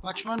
55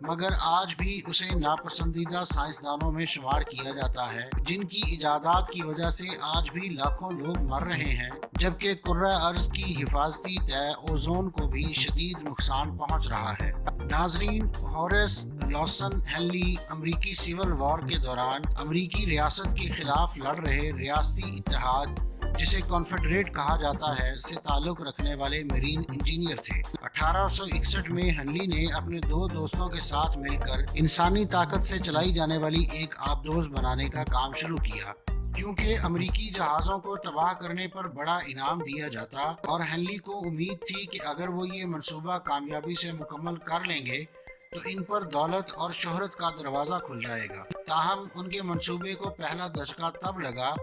مگر آج بھی اسے ناپسندیدہ سائنسدانوں میں شمار کیا جاتا ہے، جن کی ایجادات کی وجہ سے آج بھی لاکھوں لوگ مر رہے ہیں، جبکہ کرۂ ارض کی حفاظتی تہہ اوزون کو بھی شدید نقصان پہنچ رہا ہے۔ ناظرین، ہاریس لوسن ہنلی امریکی سول وار کے دوران امریکی ریاست کے خلاف لڑ رہے ریاستی اتحاد، جسے کانفیڈریٹ کہا جاتا ہے، سے تعلق رکھنے والے میرین انجینئر تھے۔ 1861 میں ہنلی نے اپنے دو دوستوں کے ساتھ مل کر انسانی طاقت سے چلائی جانے والی ایک آبدوز بنانے کا کام شروع کیا۔ کیونکہ امریکی جہازوں کو تباہ کرنے پر بڑا انعام دیا جاتا اور ہنلی کو امید تھی کہ اگر وہ یہ منصوبہ کامیابی سے مکمل کر لیں گے تو ان پر دولت اور شہرت کا دروازہ کھل جائے گا۔ تاہم ان کے منصوبے کو پہلا دھچکا تب لگا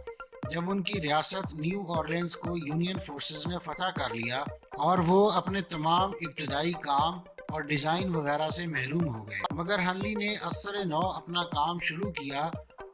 جب ان کی ریاست نیو اورلینز کو یونین فورسز نے فتح کر لیا اور وہ اپنے تمام ابتدائی کام اور ڈیزائن وغیرہ سے محروم ہو گئے۔ مگر ہنلی نے اثر نو اپنا کام شروع کیا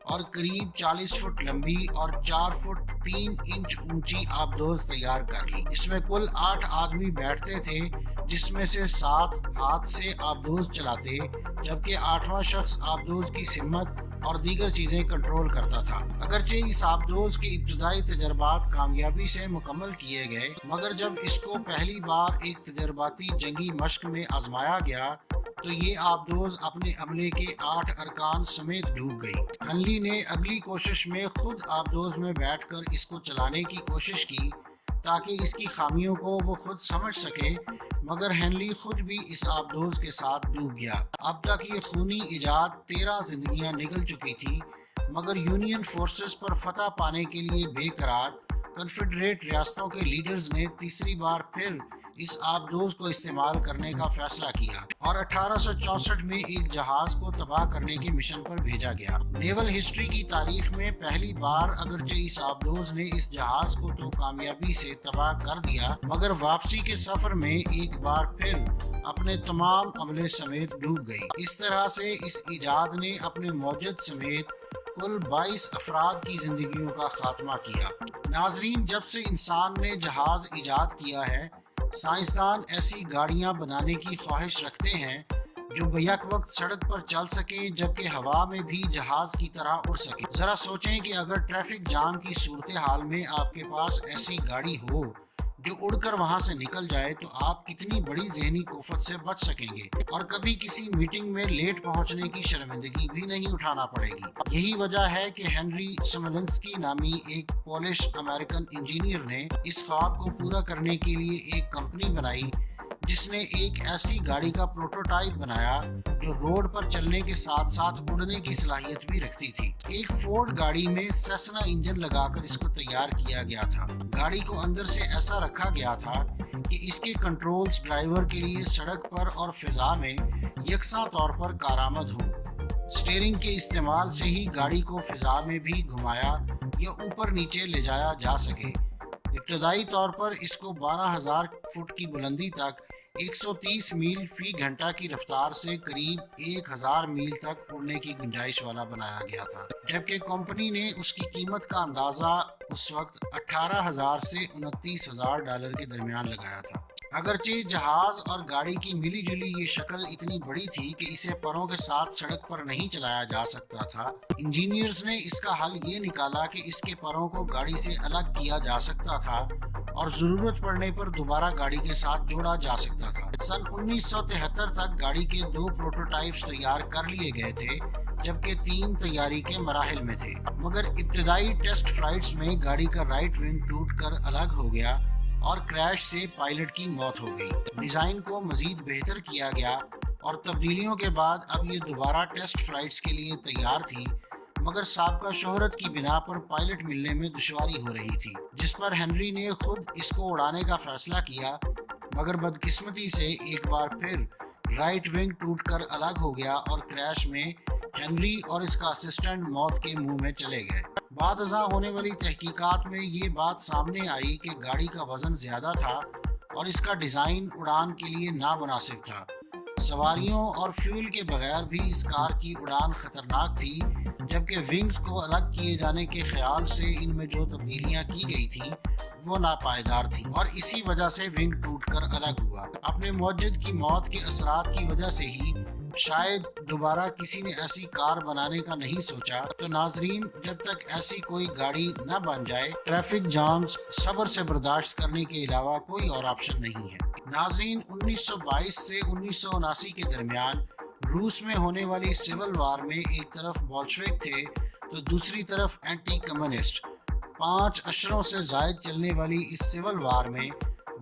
اور قریب 40 فٹ لمبی اور 4 فٹ 3 انچ اونچی آبدوز تیار کر لی۔ اس میں کل 8 آدمی بیٹھتے تھے، جس میں سے 7 ہاتھ سے آبدوز چلاتے، جبکہ 8واں شخص آبدوز کی سمت اور دیگر چیزیں کنٹرول کرتا تھا۔ اگرچہ اس آبدوز کے ابتدائی تجربات کامیابی سے مکمل کیے گئے، مگر جب اس کو پہلی بار ایک تجرباتی جنگی مشق میں آزمایا گیا تو یہ آبدوز اپنے عملے کے 8 ارکان سمیت ڈوب گئی۔ ہنلی نے اگلی کوشش میں خود آبدوز میں بیٹھ کر اس کو چلانے کی کوشش کی تاکہ اس کی خامیوں کو وہ خود سمجھ سکے، مگر ہنلی خود بھی اس آبدوز کے ساتھ ڈوب گیا۔ اب تک یہ خونی ایجاد 13 زندگیاں نگل چکی تھی، مگر یونین فورسز پر فتح پانے کے لیے بے قرار کنفیڈریٹ ریاستوں کے لیڈرز نے تیسری بار پھر اس آبدوز کو استعمال کرنے کا فیصلہ کیا اور 1864 میں ایک جہاز کو تباہ کرنے کے مشن پر بھیجا گیا۔ نیول ہسٹری کی تاریخ میں پہلی بار اگرچہ اس آبدوز نے اس جہاز کو تو کامیابی سے تباہ کر دیا، مگر واپسی کے سفر میں ایک بار پھر اپنے تمام عملے سمیت ڈوب گئی۔ اس طرح سے اس ایجاد نے اپنے موجد سمیت کل 22 افراد کی زندگیوں کا خاتمہ کیا۔ ناظرین، جب سے انسان نے جہاز ایجاد کیا ہے، سائنسدان ایسی گاڑیاں بنانے کی خواہش رکھتے ہیں جو بیک وقت سڑک پر چل سکے جبکہ ہوا میں بھی جہاز کی طرح اڑ سکے۔ ذرا سوچیں کہ اگر ٹریفک جام کی صورتحال میں آپ کے پاس ایسی گاڑی ہو جو اڑ کر وہاں سے نکل جائے تو آپ کتنی بڑی ذہنی کوفت سے بچ سکیں گے اور کبھی کسی میٹنگ میں لیٹ پہنچنے کی شرمندگی بھی نہیں اٹھانا پڑے گی۔ یہی وجہ ہے کہ ہنری سملنسکی نامی ایک پولش امریکن انجینئر نے اس خواب کو پورا کرنے کے لیے ایک کمپنی بنائی جس نے ایک ایسی گاڑی کا پروٹوٹائپ بنایا جو روڈ پر چلنے کے ساتھ ساتھ اڑنے کی صلاحیت بھی رکھتی تھی۔ ایک فورڈ گاڑی میں سیسنا انجن لگا کر اس کو تیار کیا گیا تھا۔ گاڑی کو اندر سے ایسا رکھا گیا تھا کہ اس کے کنٹرولز ڈرائیور کے لیے سڑک پر اور فضا میں یکساں طور پر کارآمد ہوں۔ سٹیئرنگ کے استعمال سے ہی گاڑی کو فضا میں بھی گھمایا یا اوپر نیچے لے جایا جا سکے۔ ابتدائی طور پر اس کو 12,000 فٹ کی بلندی تک 130 میل فی گھنٹہ کی رفتار سے قریب 1,000 میل تک اڑنے کی گنجائش والا بنایا گیا تھا، جبکہ کمپنی نے اس کی قیمت کا اندازہ اس وقت 18,000 سے 29,000 ڈالر کے درمیان لگایا تھا۔ اگرچہ جہاز اور گاڑی کی ملی جلی یہ شکل اتنی بڑی تھی کہ اسے پروں کے ساتھ سڑک پر نہیں چلایا جا سکتا تھا، انجینئرز نے اس کا حل یہ نکالا کہ اس کے پروں کو گاڑی سے الگ کیا جا سکتا تھا اور ضرورت پڑنے پر دوبارہ گاڑی کے ساتھ جوڑا جا سکتا تھا۔ سن 1973 تک گاڑی کے 2 پروٹوٹائپس تیار کر لیے گئے تھے، جبکہ 3 تیاری کے مراحل میں تھے، مگر ابتدائی ٹیسٹ فلائٹس میں گاڑی کا رائٹ ونگ ٹوٹ کر الگ ہو گیا اور کریش سے پائلٹ کی موت ہو گئی۔ ڈیزائن کو مزید بہتر کیا گیا اور تبدیلیوں کے بعد اب یہ دوبارہ ٹیسٹ فلائٹس کے لیے تیار تھی، مگر سابقہ شہرت کی بنا پر پائلٹ ملنے میں دشواری ہو رہی تھی، جس پر ہنری نے خود اس کو اڑانے کا فیصلہ کیا، مگر بدقسمتی سے ایک بار پھر رائٹ ونگ ٹوٹ کر الگ ہو گیا اور کریش میں ہنری اور اس کا اسسٹنٹ موت کے منہ میں چلے گئے۔ بعد ازاں ہونے والی تحقیقات میں یہ بات سامنے آئی کہ گاڑی کا وزن زیادہ تھا اور اس کا ڈیزائن اڑان کے لیے نامناسب تھا۔ سواریوں اور فیول کے بغیر بھی اس کار کی اڑان خطرناک تھی، جبکہ ونگز کو الگ کیے جانے کے خیال سے ان میں جو تبدیلیاں کی گئی تھیں وہ ناپائیدار تھیں اور اسی وجہ سے ونگ ٹوٹ کر الگ ہوا۔ اپنے موجد کی موت کے اثرات کی وجہ سے ہی شاید دوبارہ کسی نے ایسی کار بنانے کا نہیں سوچا۔ تو ناظرین، جب تک ایسی کوئی گاڑی نہ بن جائے، ٹریفک جامز صبر سے برداشت کرنے کے علاوہ کوئی اور آپشن نہیں ہے۔ ناظرین، 1922 سے 1979 کے درمیان روس میں ہونے والی سول وار میں ایک طرف بولشوک تھے تو دوسری طرف اینٹی کمیونسٹ۔ 5 اشروں سے زائد چلنے والی اس سول وار میں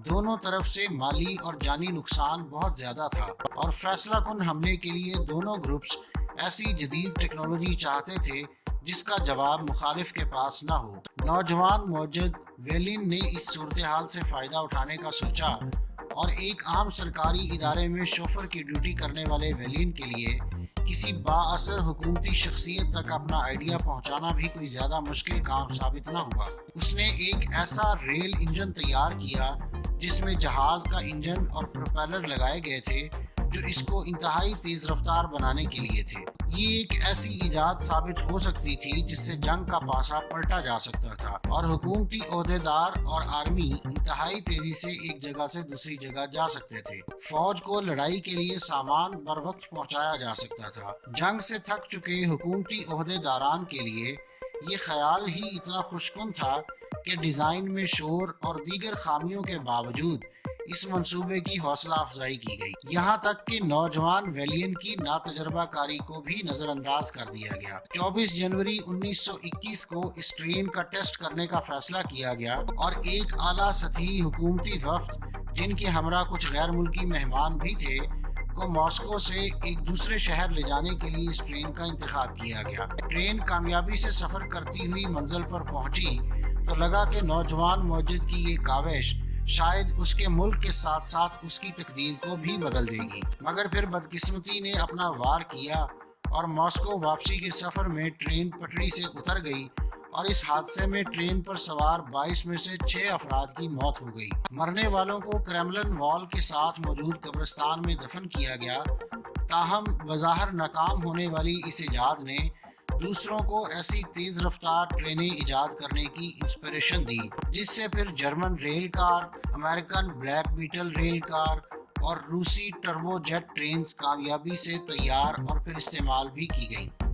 دونوں طرف سے مالی اور جانی نقصان بہت زیادہ تھا، اور فیصلہ کن حملے کے لیے دونوں گروپس ایسی جدید ٹیکنالوجی چاہتے تھے جس کا جواب مخالف کے پاس نہ ہو۔ نوجوان موجد ویلین نے اس صورتحال سے فائدہ اٹھانے کا سوچا، اور ایک عام سرکاری ادارے میں شوفر کی ڈیوٹی کرنے والے ویلین کے لیے کسی با اثر حکومتی شخصیت تک اپنا آئیڈیا پہنچانا بھی کوئی زیادہ مشکل کام ثابت نہ ہوا۔ اس نے ایک ایسا ریل انجن تیار کیا جس میں جہاز کا انجن اور پروپیلر لگائے گئے تھے جو اس کو انتہائی تیز رفتار بنانے کے لیے تھے۔ یہ ایک ایسی ایجاد ثابت ہو سکتی تھی جس سے جنگ کا پاسا پلٹا جا سکتا تھا، اور حکومتی عہدیدار اور آرمی انتہائی تیزی سے ایک جگہ سے دوسری جگہ جا سکتے تھے۔ فوج کو لڑائی کے لیے سامان بر وقت پہنچایا جا سکتا تھا۔ جنگ سے تھک چکے حکومتی عہدیداران کے لیے یہ خیال ہی اتنا خوشکن تھا کہ ڈیزائن میں شور اور دیگر خامیوں کے باوجود اس منصوبے کی حوصلہ افزائی کی گئی، یہاں تک کہ نوجوان ویلین کی ناتجربہ کاری کو بھی نظر انداز کر دیا گیا۔ 24 جنوری 1921 کو اس ٹرین کا ٹیسٹ کرنے کا فیصلہ کیا گیا، اور ایک اعلیٰ سطحی حکومتی وفد جن کے ہمراہ کچھ غیر ملکی مہمان بھی تھے کو ماسکو سے ایک دوسرے شہر لے جانے کے لیے اس ٹرین کا انتخاب کیا گیا۔ ٹرین کامیابی سے سفر کرتی ہوئی منزل پر پہنچی تو لگا کہ نوجوان موجد کی یہ کاوش شاید اس کے ملک کے ساتھ ساتھ اس کی تقدیر کو بھی بدل دے گی، مگر پھر بدقسمتی نے اپنا وار کیا اور ماسکو واپسی کے سفر میں ٹرین پٹری سے اتر گئی، اور اس حادثے میں ٹرین پر سوار 22 میں سے 6 افراد کی موت ہو گئی۔ مرنے والوں کو کریملن وال کے ساتھ موجود قبرستان میں دفن کیا گیا۔ تاہم بظاہر ناکام ہونے والی اس ایجاد نے دوسروں کو ایسی تیز رفتار ٹرینیں ایجاد کرنے کی انسپریشن دی جس سے پھر جرمن ریل کار، امریکن بلیک بیٹل ریل کار اور روسی ٹربو جیٹ ٹرینز کامیابی سے تیار اور پھر استعمال بھی کی گئیں۔